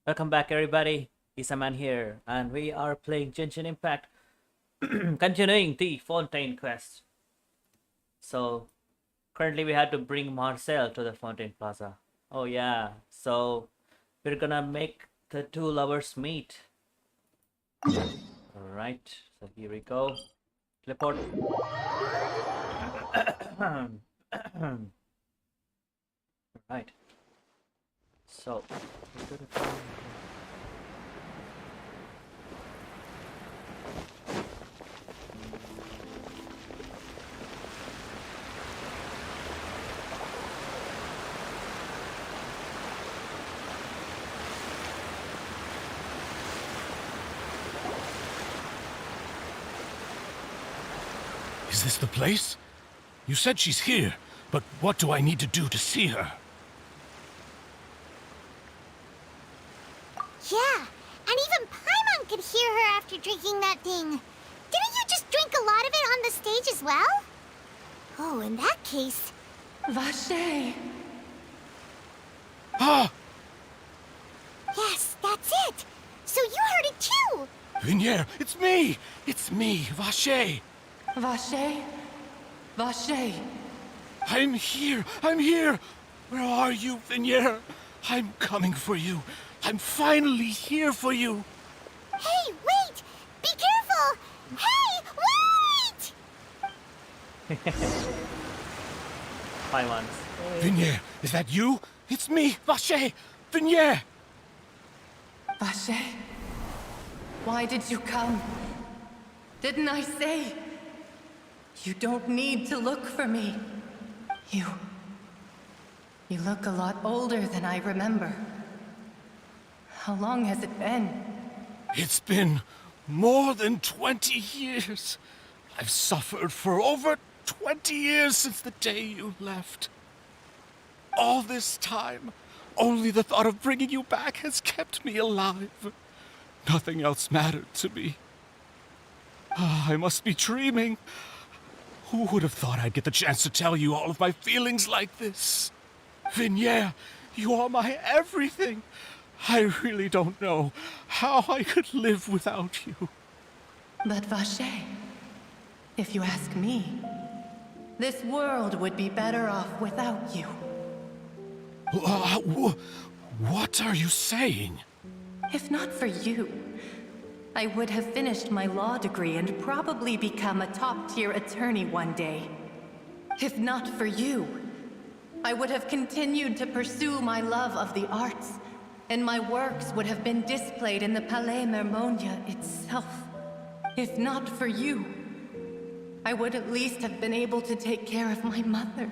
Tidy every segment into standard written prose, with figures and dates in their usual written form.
Welcome back, everybody. Isaman here, and we are playing Genshin Impact, continuing the Fontaine quest. So, currently we had to bring Marcel to the Fontaine Plaza. Oh yeah, so we're gonna make the two lovers meet. Alright, so here we go. Teleport. Right. So, Is this the place? You said she's here, but what do I need to do to see her? Yeah, and even Paimon could hear her after drinking that thing. Didn't you just drink a lot of it on the stage as well? Oh, in that case... Vache! Ah! Yes, that's it! So you heard it too! Vignier, it's me! It's me, Vache! Vache? Vache! I'm here! I'm here! Where are you, Vignier? I'm coming for you. I'm finally here for you. Hey, wait! Be careful! Hey, wait! hi once. Vignier, is that you? It's me, Vache! Vignier! Vache? Why did you come? Didn't I say? You don't need to look for me. You look a lot older than I remember. How long has it been? It's been more than 20 years. I've suffered for over 20 years since the day you left. All this time, only the thought of bringing you back has kept me alive. Nothing else mattered to me. I must be dreaming. Who would have thought I'd get the chance to tell you all of my feelings like this? Vignier, you are my everything. I really don't know how I could live without you. But Vache, if you ask me, this world would be better off without you. What are you saying? If not for you, I would have finished my law degree and probably become a top-tier attorney one day. If not for you, I would have continued to pursue my love of the arts, and my works would have been displayed in the Palais Mermonia itself. If not for you, I would at least have been able to take care of my mother.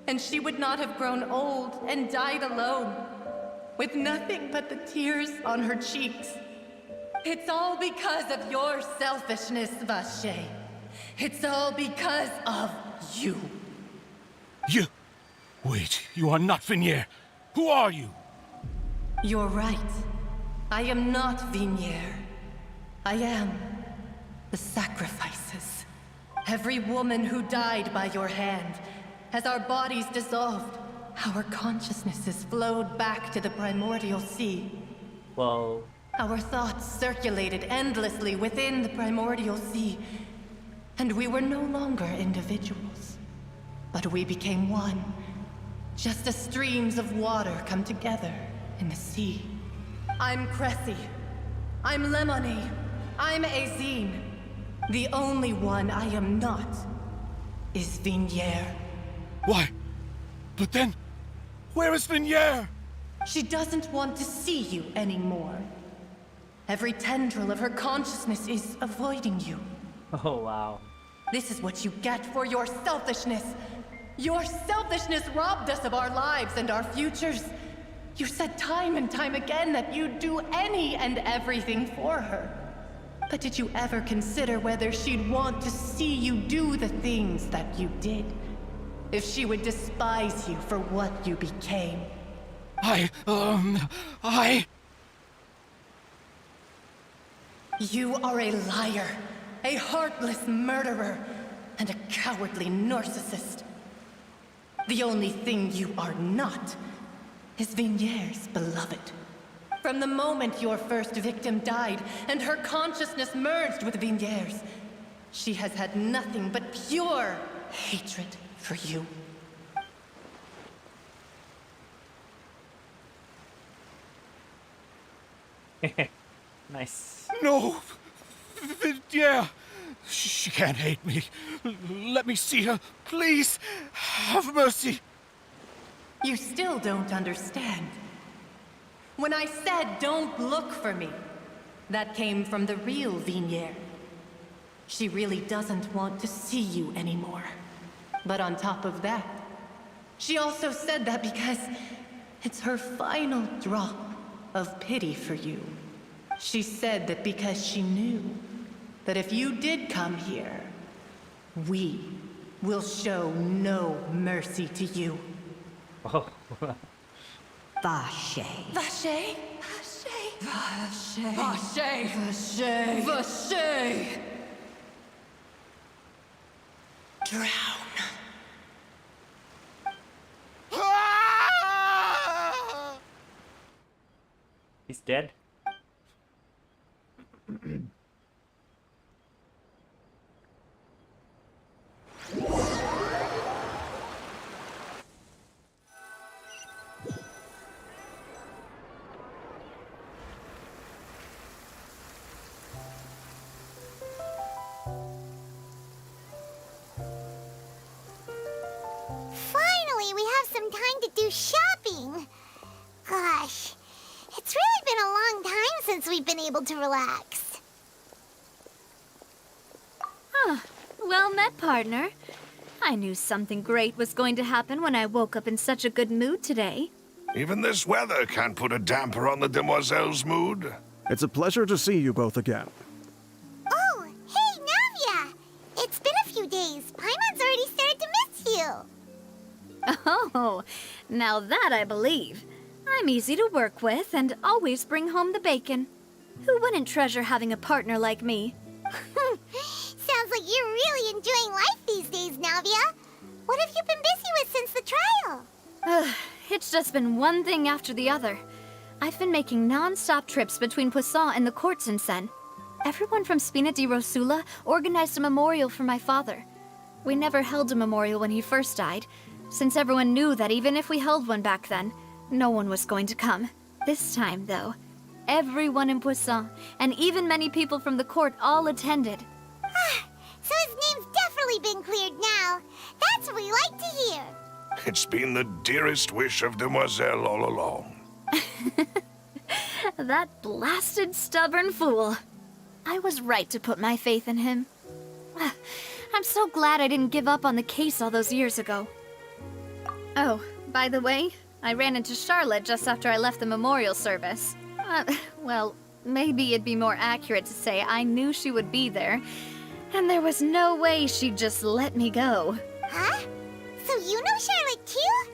And she would not have grown old and died alone, with nothing but the tears on her cheeks. It's all because of your selfishness, Vache. It's all because of you. You... Wait, you are not Vignier. Who are you? You're right. I am not Vignier. I am the sacrifices. Every woman who died by your hand, as our bodies dissolved, our consciousnesses flowed back to the primordial sea. Whoa. Our thoughts circulated endlessly within the primordial sea, and we were no longer individuals. But we became one, just as streams of water come together in the sea. I'm Cressy. I'm Lemonie. I'm Azine. The only one I am not is Vignier. Why? But then, where is Vignier? She doesn't want to see you anymore. Every tendril of her consciousness is avoiding you. Oh wow. This is what you get for your selfishness. Your selfishness robbed us of our lives and our futures. You said time and time again that you'd do any and everything for her. But did you ever consider whether she'd want to see you do the things that you did? If she would despise you for what you became? You are a liar, a heartless murderer, and a cowardly narcissist. The only thing you are not is Vignier's beloved. From the moment your first victim died and her consciousness merged with Vignere's, she has had nothing but pure hatred for you. Nice. No! Yeah! She can't hate me. Let me see her. Please! Have mercy! You still don't understand. When I said don't look for me, that came from the real Vignere. She really doesn't want to see you anymore. But on top of that, she also said that because it's her final drop of pity for you. She said that because she knew that if you did come here, we will show no mercy to you. Oh. Vache. Vache? Vache? Vache? Vache? Vache? Drown. He's dead. Finally, we have some time to do shopping. Gosh, it's really been a long time since we've been able to relax. Well met, partner. I knew something great was going to happen when I woke up in such a good mood today. Even this weather can't put a damper on the demoiselle's mood. It's a pleasure to see you both again. Oh, hey, Navia! It's been a few days. Paimon's already started to miss you. Oh, now that I believe. I'm easy to work with and always bring home the bacon. Who wouldn't treasure having a partner like me? Sounds like you're really enjoying life these days, Navia. What have you been busy with since the trial? It's just been one thing after the other. I've been making non-stop trips between Poisson and the courts in Sen. Everyone from Spina di Rosula organized a memorial for my father. We never held a memorial when he first died, since everyone knew that even if we held one back then, no one was going to come. This time, though, everyone in Poisson, and even many people from the court, all attended. So his name's definitely been cleared now. That's what we like to hear. It's been the dearest wish of Demoiselle all along. That blasted stubborn fool. I was right to put my faith in him. I'm so glad I didn't give up on the case all those years ago. Oh, by the way, I ran into Charlotte just after I left the memorial service. Well, maybe it'd be more accurate to say I knew she would be there, and there was no way she'd just let me go. Huh? So you know Charlotte too?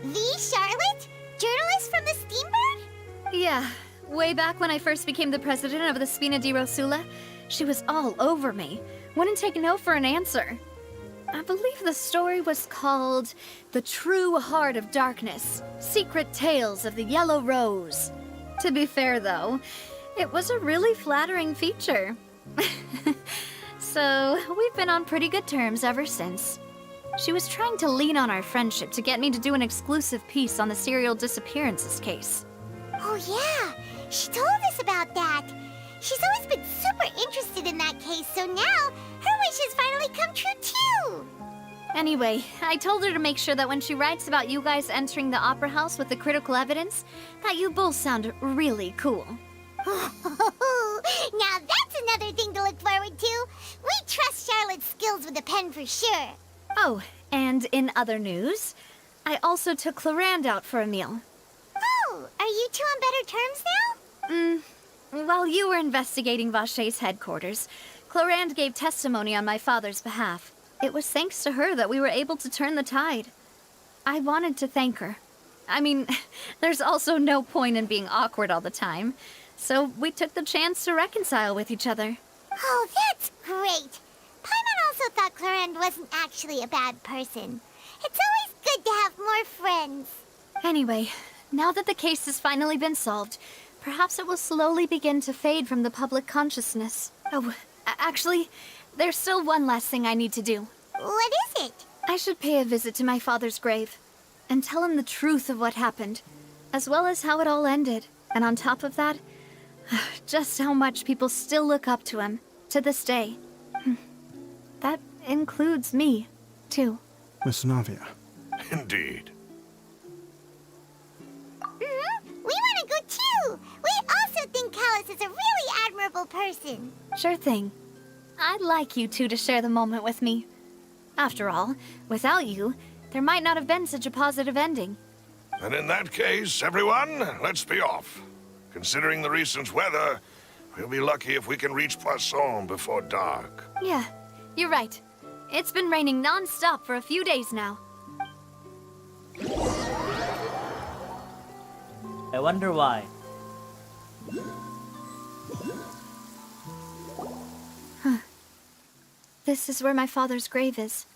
The Charlotte? Journalist from the Steambird? Yeah, way back when I first became the president of the Spina di Rosula, she was all over me. Wouldn't take no for an answer. I believe the story was called The True Heart of Darkness, Secret Tales of the Yellow Rose. To be fair, though, it was a really flattering feature. So, we've been on pretty good terms ever since. She was trying to lean on our friendship to get me to do an exclusive piece on the serial disappearances case. Oh yeah, she told us about that. She's always been super interested in that case, so now her wish has finally come true too. Anyway, I told her to make sure that when she writes about you guys entering the opera house with the critical evidence, that you both sound really cool. Now that's another thing to look forward to. We trust Charlotte's skills with a pen for sure. Oh, and in other news, I also took Clarande out for a meal. Oh, are you two on better terms now? While you were investigating Vache's headquarters, Clarande gave testimony on my father's behalf. It was thanks to her that we were able to turn the tide. I wanted to thank her. I mean, there's also no point in being awkward all the time, so we took the chance to reconcile with each other. Oh, that's great. Paimon also thought Clarande wasn't actually a bad person. It's always good to have more friends. Anyway, now that the case has finally been solved, perhaps it will slowly begin to fade from the public consciousness. Oh, actually, there's still one last thing I need to do. What is it? I should pay a visit to my father's grave and tell him the truth of what happened, as well as how it all ended. And on top of that, just how much people still look up to him to this day. That includes me, too. Miss Navia. Indeed. We want to go too! We also think Callus is a really admirable person. Sure thing. I'd like you two to share the moment with me. After all, without you, there might not have been such a positive ending. And in that case, everyone, let's be off. Considering the recent weather, we'll be lucky if we can reach Poisson before dark. Yeah, you're right. It's been raining non-stop for a few days now. I wonder why. This is where my father's grave is.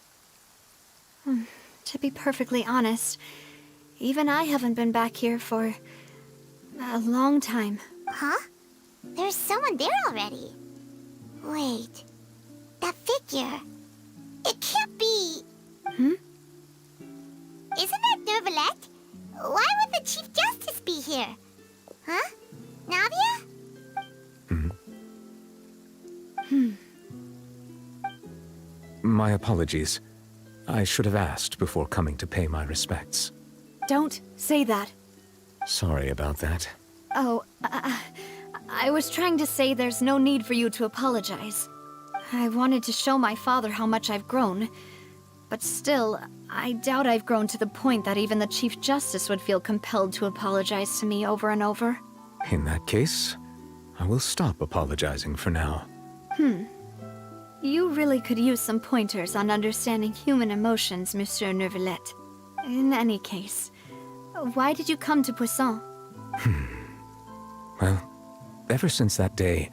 To be perfectly honest, even I haven't been back here for a long time. Huh? There's someone there already. Wait. That figure. It can't be... Hmm? Isn't that Nervalette? Why would the Chief Justice be here? Huh? Navia? My apologies. I should have asked before coming to pay my respects. Don't say that. Sorry about that. Oh, I was trying to say there's no need for you to apologize. I wanted to show my father how much I've grown. But still, I doubt I've grown to the point that even the Chief Justice would feel compelled to apologize to me over and over. In that case, I will stop apologizing for now. You really could use some pointers on understanding human emotions, Monsieur Nervalette. In any case, why did you come to Poisson? Well, ever since that day,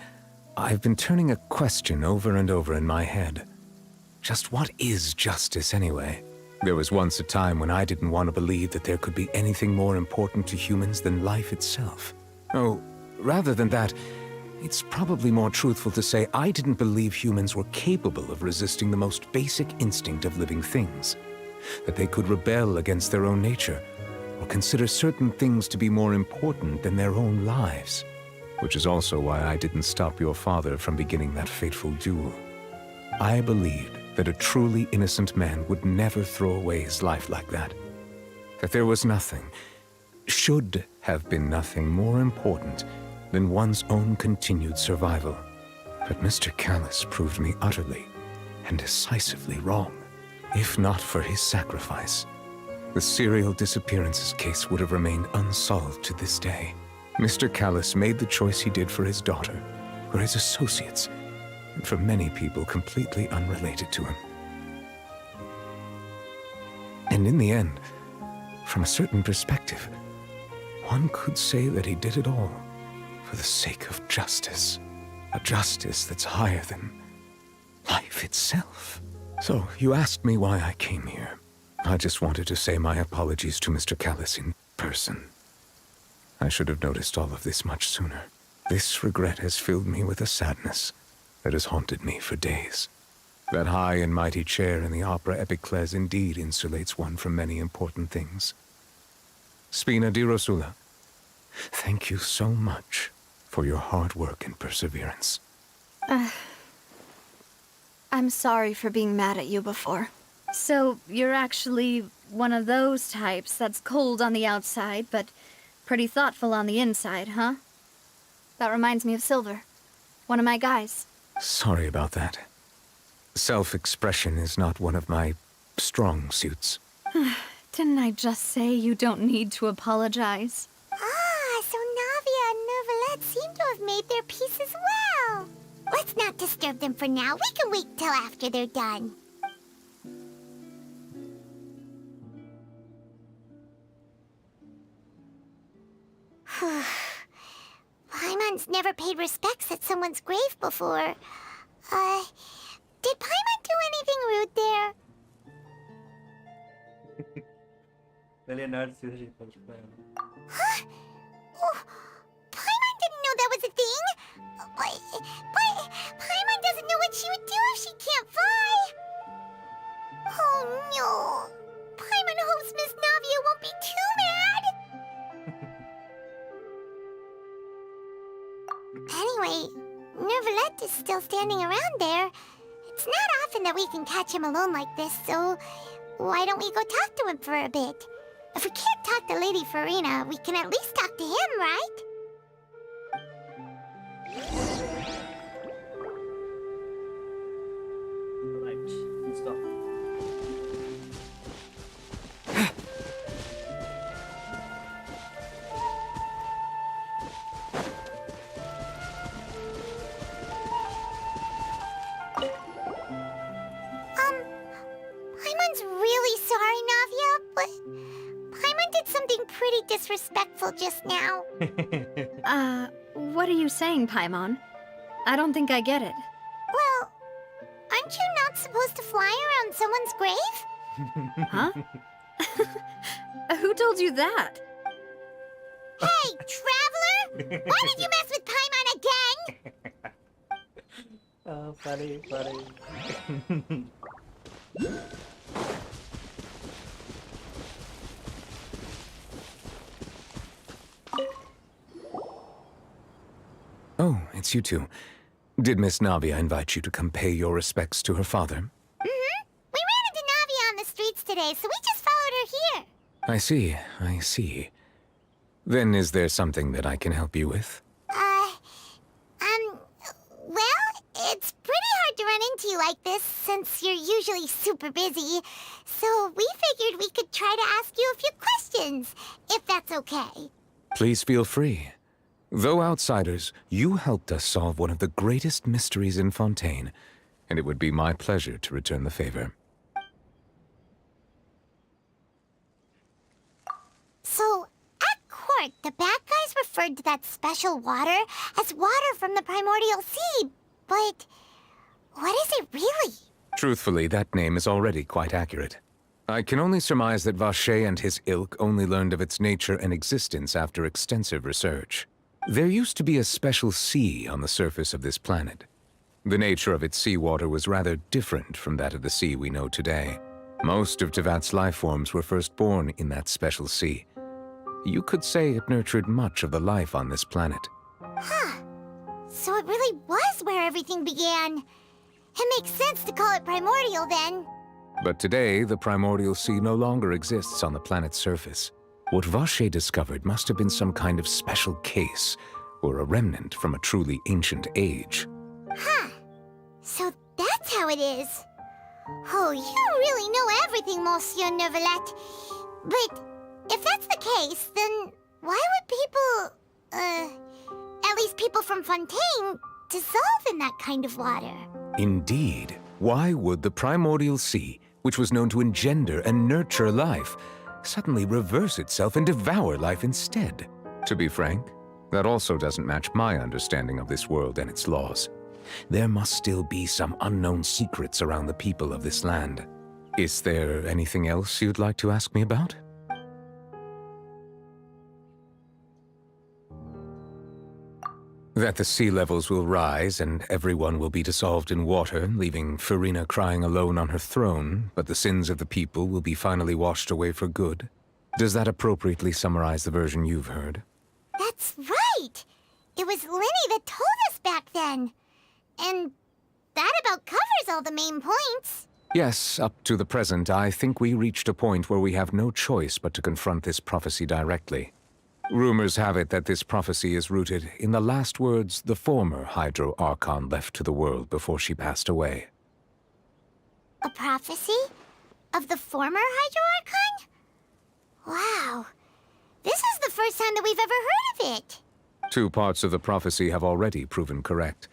I've been turning a question over and over in my head. Just what is justice anyway? There was once a time when I didn't want to believe that there could be anything more important to humans than life itself. Oh, rather than that, it's probably more truthful to say I didn't believe humans were capable of resisting the most basic instinct of living things. That they could rebel against their own nature, or consider certain things to be more important than their own lives. Which is also why I didn't stop your father from beginning that fateful duel. I believed that a truly innocent man would never throw away his life like that. That there was nothing, should have been nothing more important than one's own continued survival. But Mr. Callus proved me utterly and decisively wrong. If not for his sacrifice, the serial disappearances case would have remained unsolved to this day. Mr. Callus made the choice he did for his daughter, for his associates, and for many people completely unrelated to him. And in the end, from a certain perspective, one could say that he did it all for the sake of justice. A justice that's higher than life itself. So, you asked me why I came here. I just wanted to say my apologies to Mr. Callus in person. I should have noticed all of this much sooner. This regret has filled me with a sadness that has haunted me for days. That high and mighty chair in the Opera Epiclese indeed insulates one from many important things. Spina di Rosula, thank you so much for your hard work and perseverance. I'm sorry for being mad at you before. So, you're actually one of those types that's cold on the outside, but pretty thoughtful on the inside, huh? That reminds me of Silver, one of my guys. Sorry about that. Self-expression is not one of my strong suits. Didn't I just say you don't need to apologize? Ah, so Navia and Nervalette seem to have made their peace as well. Let's not disturb them for now. We can wait till after they're done. Paimon's never paid respects at someone's grave before. Did Paimon do anything rude there? Really not seriously. Huh? Oh, Paimon that was a thing. But Paimon doesn't know what she would do if she can't fly. Oh no. Paimon hopes Miss Navia won't be too mad. Anyway, Neuvillette is still standing around there. It's not often that we can catch him alone like this, so why don't we go talk to him for a bit? If we can't talk to Lady Farina, we can at least talk to him, right? Right, let's go. Paimon's really sorry, Navia, but Paimon did something pretty disrespectful just now. What are you saying, Paimon? I don't think I get it. Well, aren't you not supposed to fly around someone's grave? Huh? Who told you that? Hey, traveler! Why did you mess with Paimon again? Oh, funny, funny. Oh, it's you two. Did Miss Navia invite you to come pay your respects to her father? Mm-hmm. We ran into Navia on the streets today, so we just followed her here. I see, I see. Then is there something that I can help you with? Well, it's pretty hard to run into you like this since you're usually super busy. So we figured we could try to ask you a few questions, if that's okay. Please feel free. Though outsiders, you helped us solve one of the greatest mysteries in Fontaine, and it would be my pleasure to return the favor. So, at court, the bad guys referred to that special water as water from the primordial sea, but what is it really? Truthfully, that name is already quite accurate. I can only surmise that Vacher and his ilk only learned of its nature and existence after extensive research. There used to be a special sea on the surface of this planet. The nature of its seawater was rather different from that of the sea we know today. Most of Tevat's life forms were first born in that special sea. You could say it nurtured much of the life on this planet. Huh. So it really was where everything began. It makes sense to call it primordial then. But today, the primordial sea no longer exists on the planet's surface. What Vacher discovered must have been some kind of special case, or a remnant from a truly ancient age. Huh. So that's how it is. Oh, you really know everything, Monsieur Neuvillette. But if that's the case, then why would people, at least people from Fontaine, dissolve in that kind of water? Indeed. Why would the primordial sea, which was known to engender and nurture life, suddenly reverse itself and devour life instead? To be frank, that also doesn't match my understanding of this world and its laws. There must still be some unknown secrets around the people of this land. Is there anything else you'd like to ask me about? That the sea levels will rise and everyone will be dissolved in water, leaving Farina crying alone on her throne, but the sins of the people will be finally washed away for good. Does that appropriately summarize the version you've heard? That's right! It was Linny that told us back then. And that about covers all the main points. Yes, up to the present, I think we reached a point where we have no choice but to confront this prophecy directly. Rumors have it that this prophecy is rooted in the last words the former Hydro Archon left to the world before she passed away. A prophecy? Of the former Hydro Archon? Wow. This is the first time that we've ever heard of it. Two parts of the prophecy have already proven correct.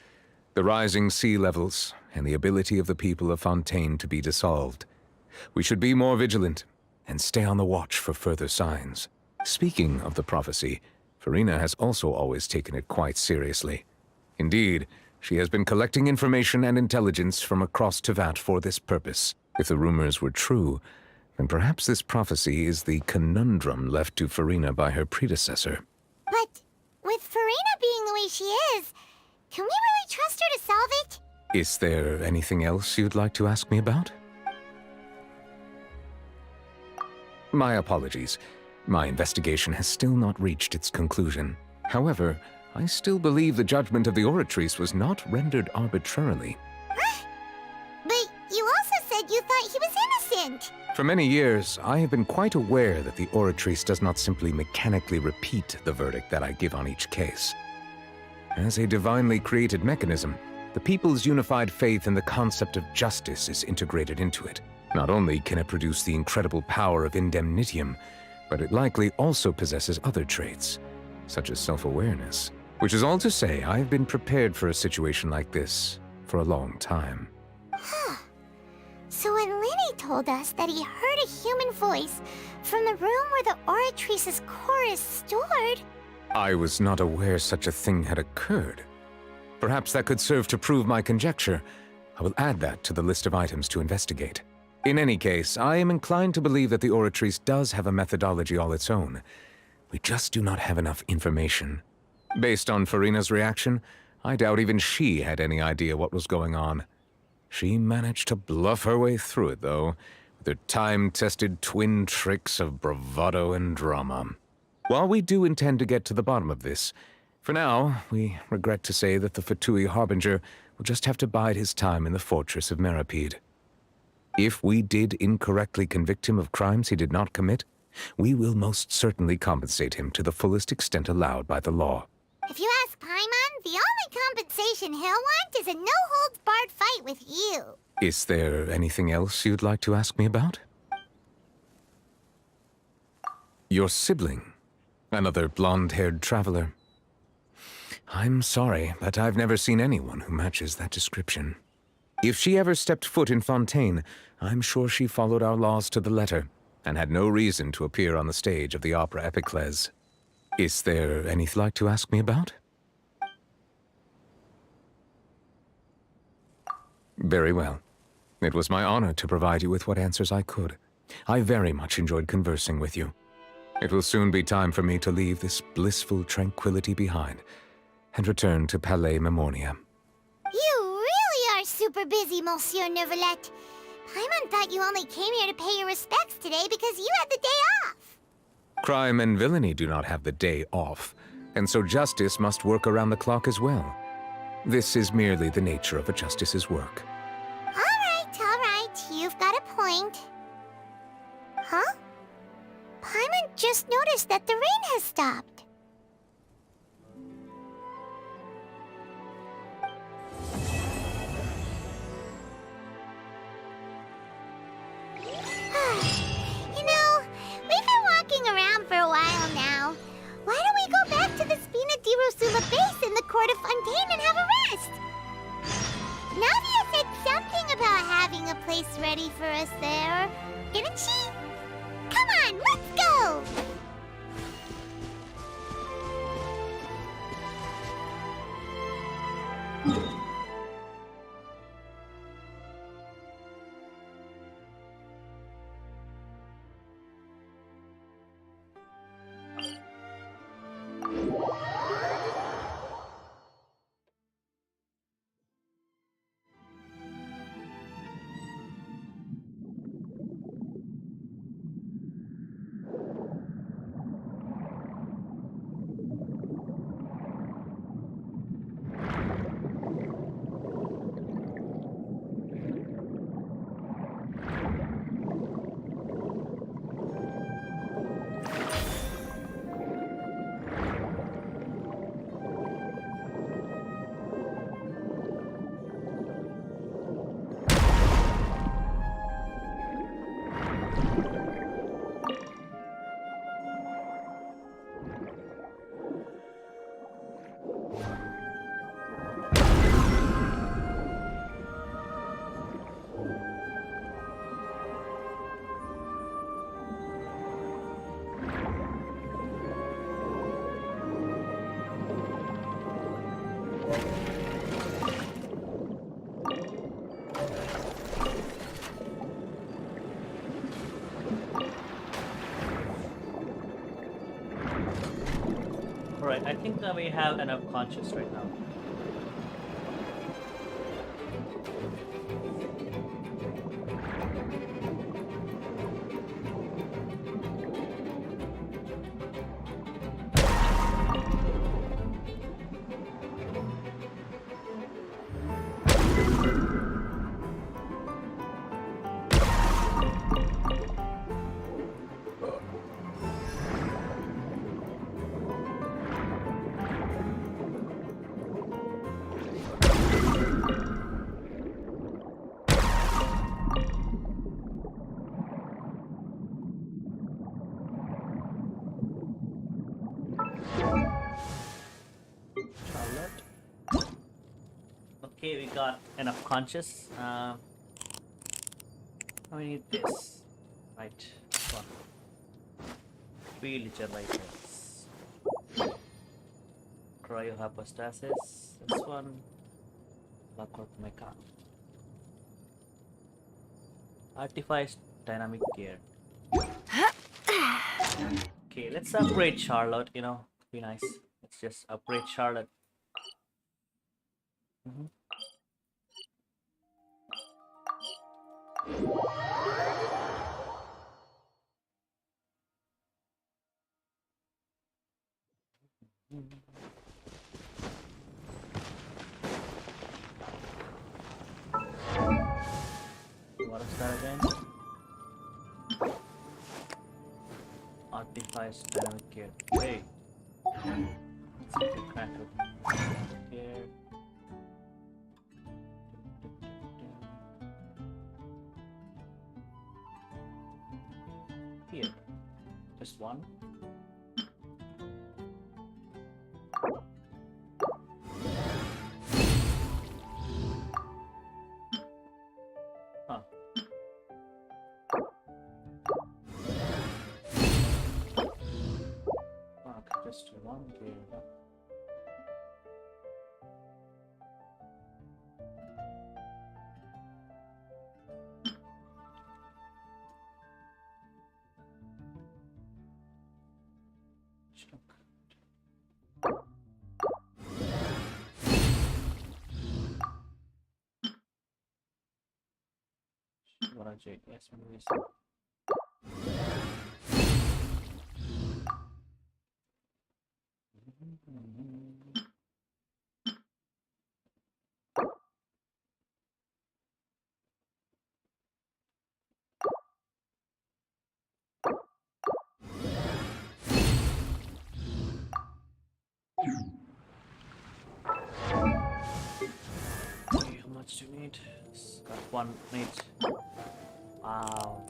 The rising sea levels and the ability of the people of Fontaine to be dissolved. We should be more vigilant and stay on the watch for further signs. Speaking of the prophecy, Farina has also always taken it quite seriously. Indeed, she has been collecting information and intelligence from across Tevat for this purpose. If the rumors were true, then perhaps this prophecy is the conundrum left to Farina by her predecessor. But with Farina being the way way she is, can we really trust her to solve it? Is there anything else you'd like to ask me about? My apologies. My investigation has still not reached its conclusion. However, I still believe the judgment of the Oratrice was not rendered arbitrarily. But you also said you thought he was innocent. For many years, I have been quite aware that the Oratrice does not simply mechanically repeat the verdict that I give on each case. As a divinely created mechanism, the people's unified faith in the concept of justice is integrated into it. Not only can it produce the incredible power of indemnitium, but it likely also possesses other traits, such as self-awareness. Which is all to say, I have been prepared for a situation like this for a long time. So when Lenny told us that he heard a human voice from the room where the Oratrice's core is stored... I was not aware such a thing had occurred. Perhaps that could serve to prove my conjecture. I will add that to the list of items to investigate. In any case, I am inclined to believe that the Oratrice does have a methodology all its own. We just do not have enough information. Based on Farina's reaction, I doubt even she had any idea what was going on. She managed to bluff her way through it, though, with her time-tested twin tricks of bravado and drama. While we do intend to get to the bottom of this, for now, we regret to say that the Fatui Harbinger will just have to bide his time in the fortress of Meripede. If we did incorrectly convict him of crimes he did not commit, we will most certainly compensate him to the fullest extent allowed by the law. If you ask Paimon, the only compensation he'll want is a no-holds-barred fight with you. Is there anything else you'd like to ask me about? Your sibling, another blonde-haired traveler. I'm sorry, but I've never seen anyone who matches that description. If she ever stepped foot in Fontaine, I'm sure she followed our laws to the letter, and had no reason to appear on the stage of the opera Epiclese. Is there anything you'd like to ask me about? Very well. It was my honor to provide you with what answers I could. I very much enjoyed conversing with you. It will soon be time for me to leave this blissful tranquility behind and return to Palais Memornia. You really are super busy, Monsieur Neuvillette. Paimon thought you only came here to pay your respects today because you had the day off. Crime and villainy do not have the day off, and so justice must work around the clock as well. This is merely the nature of a justice's work. All right, you've got a point. Huh? Paimon just noticed that the rain has stopped. You know, we've been walking around for a while now. Why don't we go back to the Spina di Rosula base in the court of Fontaine and have a rest? Navia said something about having a place ready for us there, didn't she? Come on, let's go! Alright, I think we have enough conscious right now. Charlotte. Okay, we got enough conscious. We need this. Right. This one. Villager writers. Cryohypostasis. This one. Clockwork mecha. Artifice dynamic gear. Okay, let's upgrade Charlotte, you know. Be nice. Let's just upgrade Charlotte. What is that again? Artifice dynamic gear. Hey. Let's see if we crack it. Gear. Here. Just one. Huh. Okay, just one gear. What a jade, yes, maybe so. Okay, how much do you need? Got one need. Wow.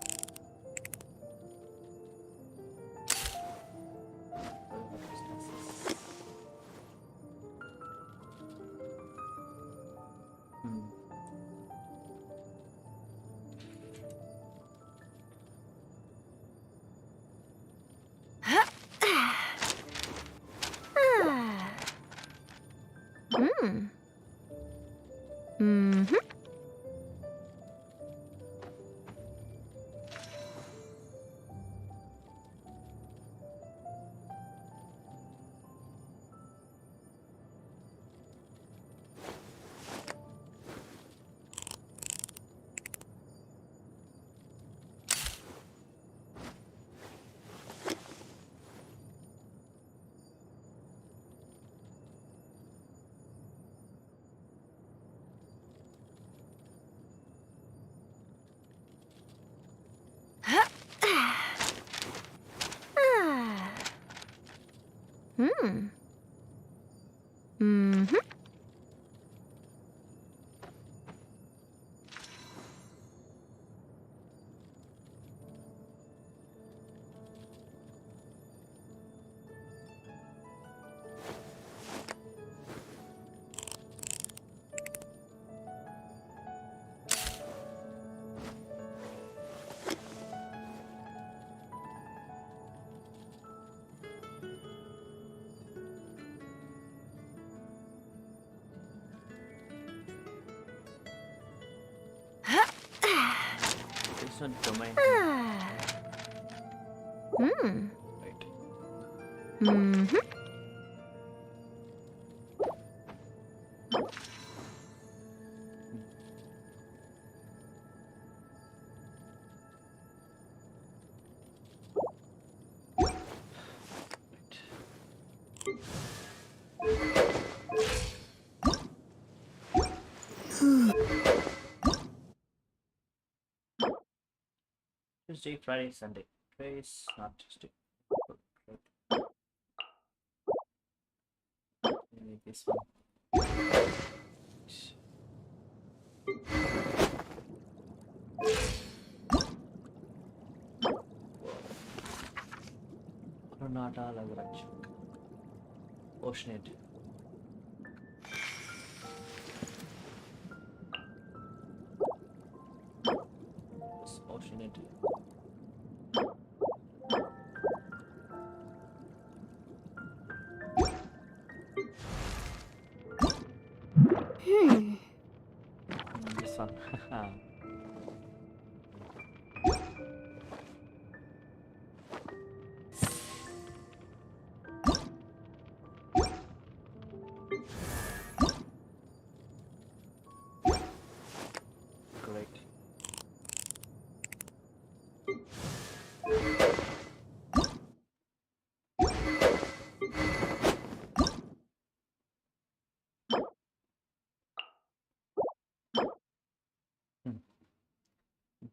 It's not domain. Right. Tuesday, Friday, Sunday. Trace, not Tuesday. Maybe this one. Granada leverage. Oceanid. Oceanid. This one. Great.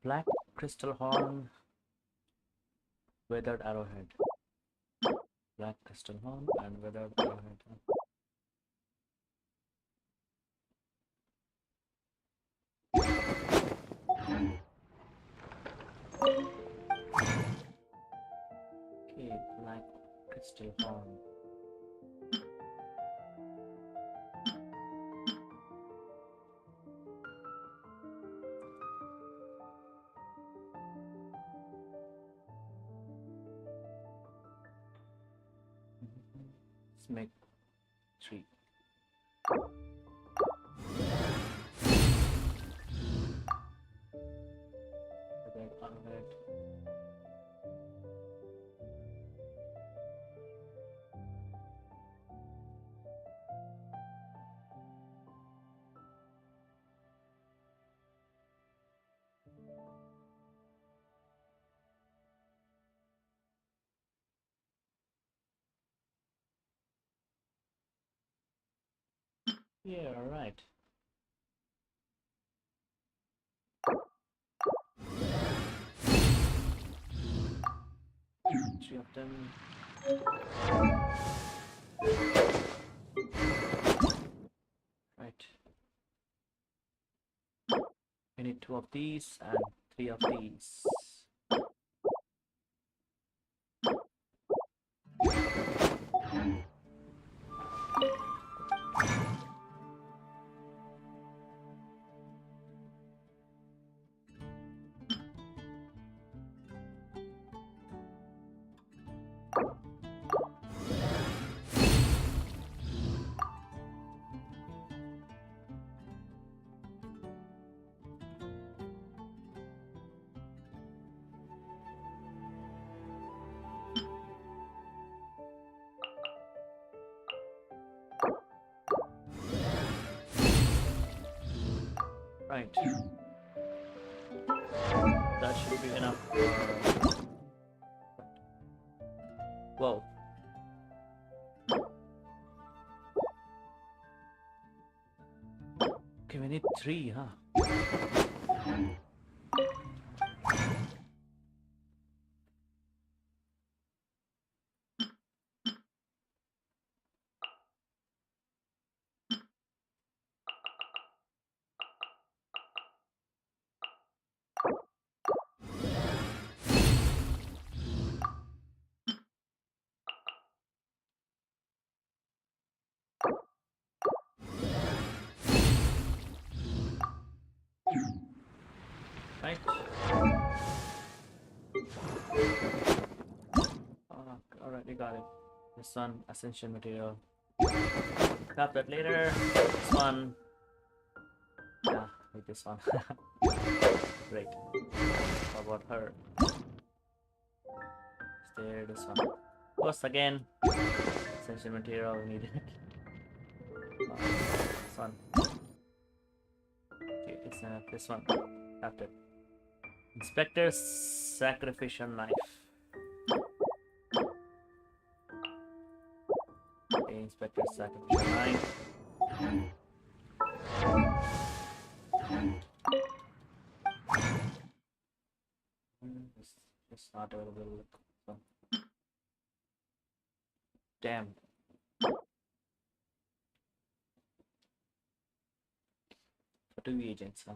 Black crystal horn, weathered arrowhead. Black crystal horn and weathered arrowhead. Okay, black crystal horn. Let's make 3. Weathered arrowhead. Yeah, right. Three of them. Right. We need 2 of these and 3 of these. Right. That should be enough. Whoa. Okay, we need 3, huh? Right. Alright, we got it. This one, ascension material. Grab that later. This one. Yeah, like this one. Great. How about her? There, this one. First again. Ascension material needed. This one. Okay, it's this one. After. Inspector's sacrificial knife. Okay, Inspector's sacrificial knife. It's not available. So. Damn. For 2 agents, huh?